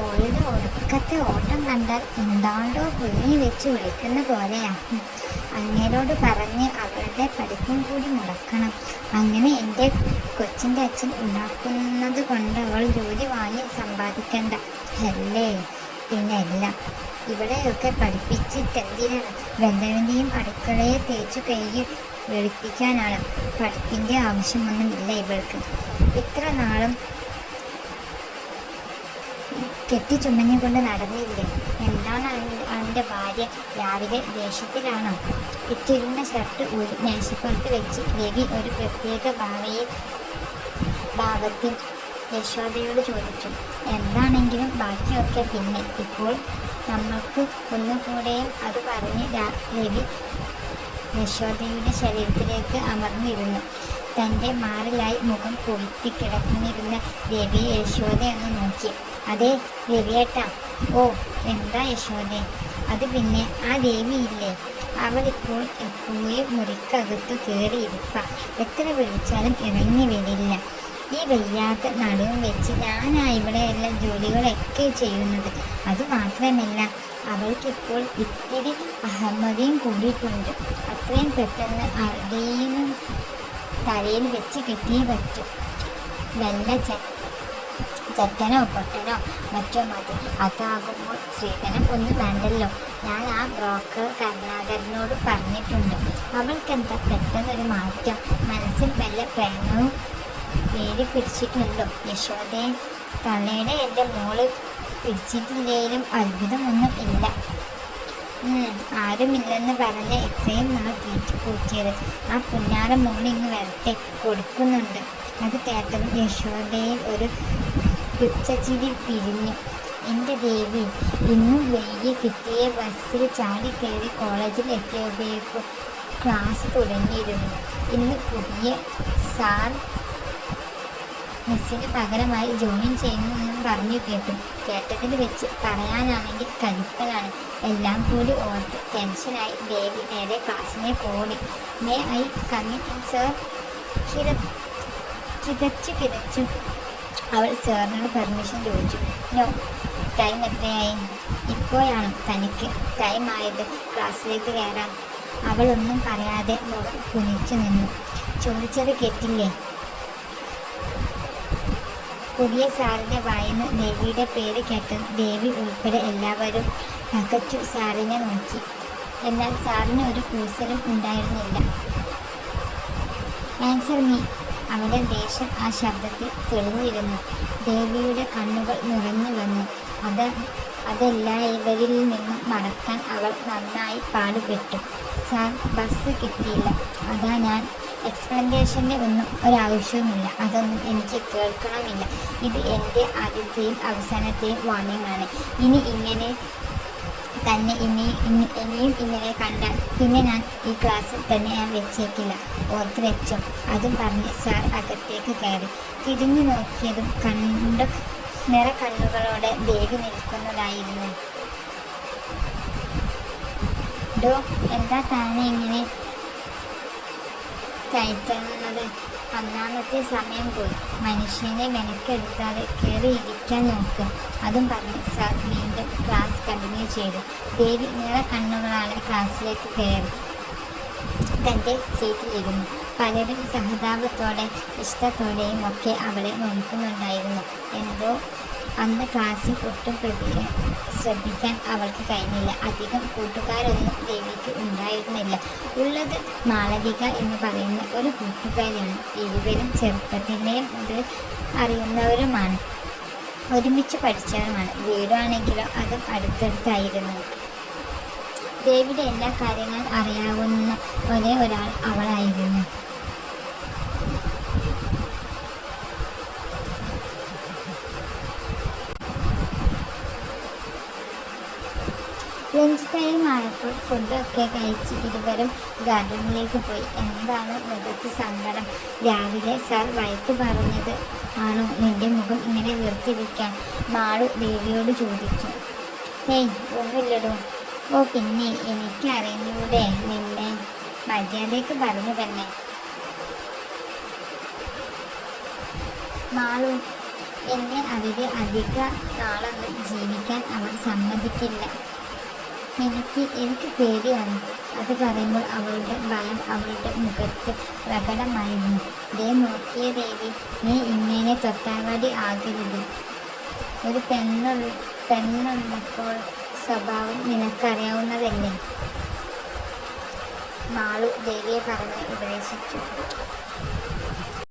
ഓളുടെ ഒടുക്കത്തെ ഓട്ടം കണ്ടാൽ എന്താണ്ടോ കുഞ്ഞി വെച്ച് വിളിക്കുന്ന പോലെയാ. അങ്ങേരോട് പറഞ്ഞ് അവളുടെ പഠിപ്പും കൂടി മുടക്കണം. അങ്ങനെ എൻ്റെ കൊച്ചിൻ്റെ അച്ഛൻ ഉണ്ടാക്കുന്നത് കൊണ്ട് അവൾ ജോലി വാങ്ങി സമ്പാദിക്കണ്ട അല്ലേ? പിന്നെ എല്ലാം ഇവിടെയൊക്കെ പഠിപ്പിച്ചിട്ടെന്തിനാണ്? വല്ലവൻ്റെയും അടുക്കളയെ തേച്ചു കഴുകി വെളുപ്പിക്കാനാണ്. പഠിപ്പിൻ്റെ ആവശ്യമൊന്നുമില്ല ഇവൾക്ക്. ഇത്ര നാളും കെട്ടിച്ചുമഞ്ഞുകൊണ്ട് നടന്നില്ലേ? എന്താണ് അവൻ്റെ ഭാര്യ രാവിലെ ദേഷ്യത്തിലാണോ? ഇട്ടിരുന്ന ഷർട്ട് ഊരി മേശപ്പുറത്ത് വെച്ച് രവി ഒരു പ്രത്യേക ഭാവത്തിൽ യശോദയോട് ചോദിച്ചു. എന്താണെങ്കിലും ബാക്കിയൊക്കെ പിന്നെ. ഇപ്പോൾ നമ്മൾക്ക് ഒന്നുകൂടെയും അത് പറഞ്ഞ് രവി യശോദയുടെ ശരീരത്തിലേക്ക് അമർന്നിരുന്നു. തൻ്റെ മാറിലായി മുഖം കൊളുത്തി കിടന്നിരുന്ന രവിയെ യശോദയൊന്ന് നോക്കി. അതെ രവിയേട്ടാ. ഓ, എന്താ യശോദേ? അത് പിന്നെ ആ ദേവിയില്ലേ, അവളിപ്പോൾ എപ്പോഴും മുറിക്കകത്തു കയറിയിരിപ്പ. എത്ര വിളിച്ചാലും ഇറങ്ങി വരില്ല. ഈ വയ്യാത്ത നടുവും വെച്ച് ഞാനാ ഇവിടെയെല്ലാം ജോലികളൊക്കെ ചെയ്യുന്നത്. അതുമാത്രമല്ല, അവൾക്കിപ്പോൾ ഇത്തിരി അഹമ്മതിയും കൂടിയിട്ടുണ്ട്. അത്രയും പെട്ടെന്ന് ആരുടെയും തലയിൽ വെച്ച് കെട്ടിയേ പറ്റും. വല്ല ചട്ടനോ പൊട്ടനോ മറ്റോ മതി. അതാകുമ്പോൾ സ്ത്രീധനം ഒന്നും വേണ്ടല്ലോ. ഞാൻ ആ ബ്രോക്കർ കരുണാകരനോട് പറഞ്ഞിട്ടുണ്ട്. അവൾക്കെന്താ പെട്ടെന്നൊരു മാറ്റം? മനസ്സിൽ വല്ല പ്രേമവും പേര് പിടിച്ചിട്ടുണ്ടോ യശോദയെ? തള്ളയുടെ എൻ്റെ മോള് പിടിച്ചിട്ടില്ലെങ്കിലും അത്ഭുതമൊന്നും ഇല്ല. ആരുമില്ലെന്ന് പറഞ്ഞ ഇത്രയും നാൾ തീറ്റി കൂട്ടിയത്. ആ പുന്നാര മോളിന്ന് വരട്ടെ, കൊടുക്കുന്നുണ്ട്. അത് കേട്ടതും യശോദയിൽ ഒരു പുച്ഛച്ചിരി പിരിഞ്ഞു. എൻ്റെ ദേവി, ഇന്നും വൈകി കിട്ടിയ ബസ്സിൽ ചാടി കയറി കോളേജിൽ എത്തിയപ്പോഴേക്കും ക്ലാസ് തുടങ്ങിയിരുന്നു. ഇന്ന് പുതിയ സാർ മിസ്സിന് പകരമായി ജോയിൻ ചെയ്യുമെന്നും പറഞ്ഞു കേട്ടതിൽ വെച്ച് പറയാനാണെങ്കിൽ കലിപ്പലാണ്. എല്ലാം കൂടി ഓർത്ത് ടെൻഷനായി ദേവി നേരെ ക്ലാസ്സിനെ ഓടി. May I coming in sir? കിതച്ചു അവൾ സാറിനോട് പെർമിഷൻ ചോദിച്ചു. നോ. ടൈം എത്രയായി? ഇപ്പോഴാണ് തനിക്ക് ടൈം ആയത് ക്ലാസ്സിലേക്ക് കയറാൻ? അവളൊന്നും പറയാതെ മുഖം കുനിച്ചു നിന്നു. ചോദിച്ചത് കേട്ടില്ലേ? പുതിയ സാറിൻ്റെ വായിന്ന് ദേവിയുടെ പേര് കേട്ടത് ദേവി ഉൾപ്പെടെ എല്ലാവരും പകച്ചു സാറിനെ നോക്കി. എന്നാൽ സാറിന് ഒരു കൂസലും ഉണ്ടായിരുന്നില്ല. Answer me. അവളുടെ ദേഷ്യം ആ ശബ്ദത്തിൽ തെളിഞ്ഞിരുന്നു. ദേവിയുടെ കണ്ണുകൾ നിറഞ്ഞു വന്നു. അതെല്ലാവരിൽ നിന്നും മറക്കാൻ അവൾ നന്നായി പാടുപെട്ടു. സാർ, ബസ് കിട്ടിയില്ല. അതാ ഞാൻ. എക്സ്പ്ലനേഷൻ്റെ ഒന്നും ഒരാവശ്യവുമില്ല. അതൊന്നും എനിക്ക് കേൾക്കണമില്ല. ഇത് എൻ്റെ ആദ്യത്തെയും അവസാനത്തെയും വാർണിംഗ് ആണ്. ഇനി ഇങ്ങനെ തന്നെ ഇനിയും ഇങ്ങനെ കണ്ടാൽ പിന്നെ ഞാൻ ഈ ക്ലാസ്സിൽ തന്നെ ഞാൻ വെച്ചേക്കില്ല. ഓർത്ത് വെച്ചോ. അതും പറഞ്ഞ് സാർ അകത്തേക്ക് കയറി. തിരിഞ്ഞു നോക്കിയതും നിറക്കണ്ണുകളോടെ ദേവി നിൽക്കുന്നതായിരുന്നു. ഡോ, എന്താ താനെ ഇങ്ങനെ കയറ്റുന്നത്? ഒന്നാമത്തെ സമയം പോയി. മനുഷ്യനെ മെനക്കെടുത്താതെ കയറിയിരിക്കാൻ നോക്ക്. അതും പറഞ്ഞ് സാർ വീണ്ടും ക്ലാസ് കണ്ടിന്യൂ ചെയ്തു. ദേവി നിറക്കണ്ണുകളാണ് ക്ലാസ്സിലേക്ക് കയറി തൻ്റെ സീറ്റിലിരുന്നു. പലരും സഹതാപത്തോടെ ഇഷ്ടത്തോടെയും ഒക്കെ അവളെ നോക്കുന്നുണ്ടായിരുന്നു. എന്തോ അന്ന് ക്ലാസ്സിൽ ഒട്ടും ശ്രദ്ധിക്കാൻ അവൾക്ക് കഴിഞ്ഞില്ല. അധികം കൂട്ടുകാരൊന്നും ദേവിക്ക് ഉണ്ടായിരുന്നില്ല. ഉള്ളത് മാളവിക എന്ന് പറയുന്ന ഒരു കൂട്ടുകാരിയാണ്. ഇരുവരും ചെറുപ്പത്തിലേ മുതൽ അറിയുന്നവരുമാണ്. ഒരുമിച്ച് പഠിച്ചവരുമാണ്. വീടാണെങ്കിലോ അതും അടുത്തടുത്തായിരുന്നു. ദേവിയുടെ എല്ലാ കാര്യങ്ങളും അറിയാവുന്ന ഒരേ ഒരാൾ അവളായിരുന്നു. ലഞ്ച് ടൈം ആയപ്പോൾ ഫുഡൊക്കെ കഴിച്ച് ഇരുവരും ഗാർഡനിലേക്ക് പോയി. എന്താണ് മുഖത്ത് സങ്കടം? രാവിലെ സാർ വഴക്ക് പറഞ്ഞത് ആണോ നിന്റെ മുഖം ഇങ്ങനെ വീർത്തിരിക്കാൻ? മാളു ദേവിയോട് ചോദിച്ചു. ഹേയ്, ഒന്നുമില്ലടോ. ഓ പിന്നെ എനിക്കറിഞ്ഞൂടെ നിന്നെ? മര്യാദയ്ക്ക് പറഞ്ഞു തന്നെ. മാളു, എന്നെ അവിടെ അധിക നാളൊന്നും ജീവിക്കാൻ അവൾ സമ്മതിക്കില്ല. എനിക്ക് പേടിയാണ്. അത് പറയുമ്പോൾ അവളുടെ ഭയം അവളുടെ മുഖത്ത് പ്രകടമായിരുന്നു. ദേ നോക്കിയേ ദേവി, നീ ഇങ്ങനെ തൊട്ടാവാടി ആകരുത്. ഒരു പെണ്ണുള്ളപ്പോൾ സ്വഭാവം നിനക്കറിയാവുന്നതല്ലേ? മാളു ദേവിയെ പറഞ്ഞ് ഉപദേശിച്ചു.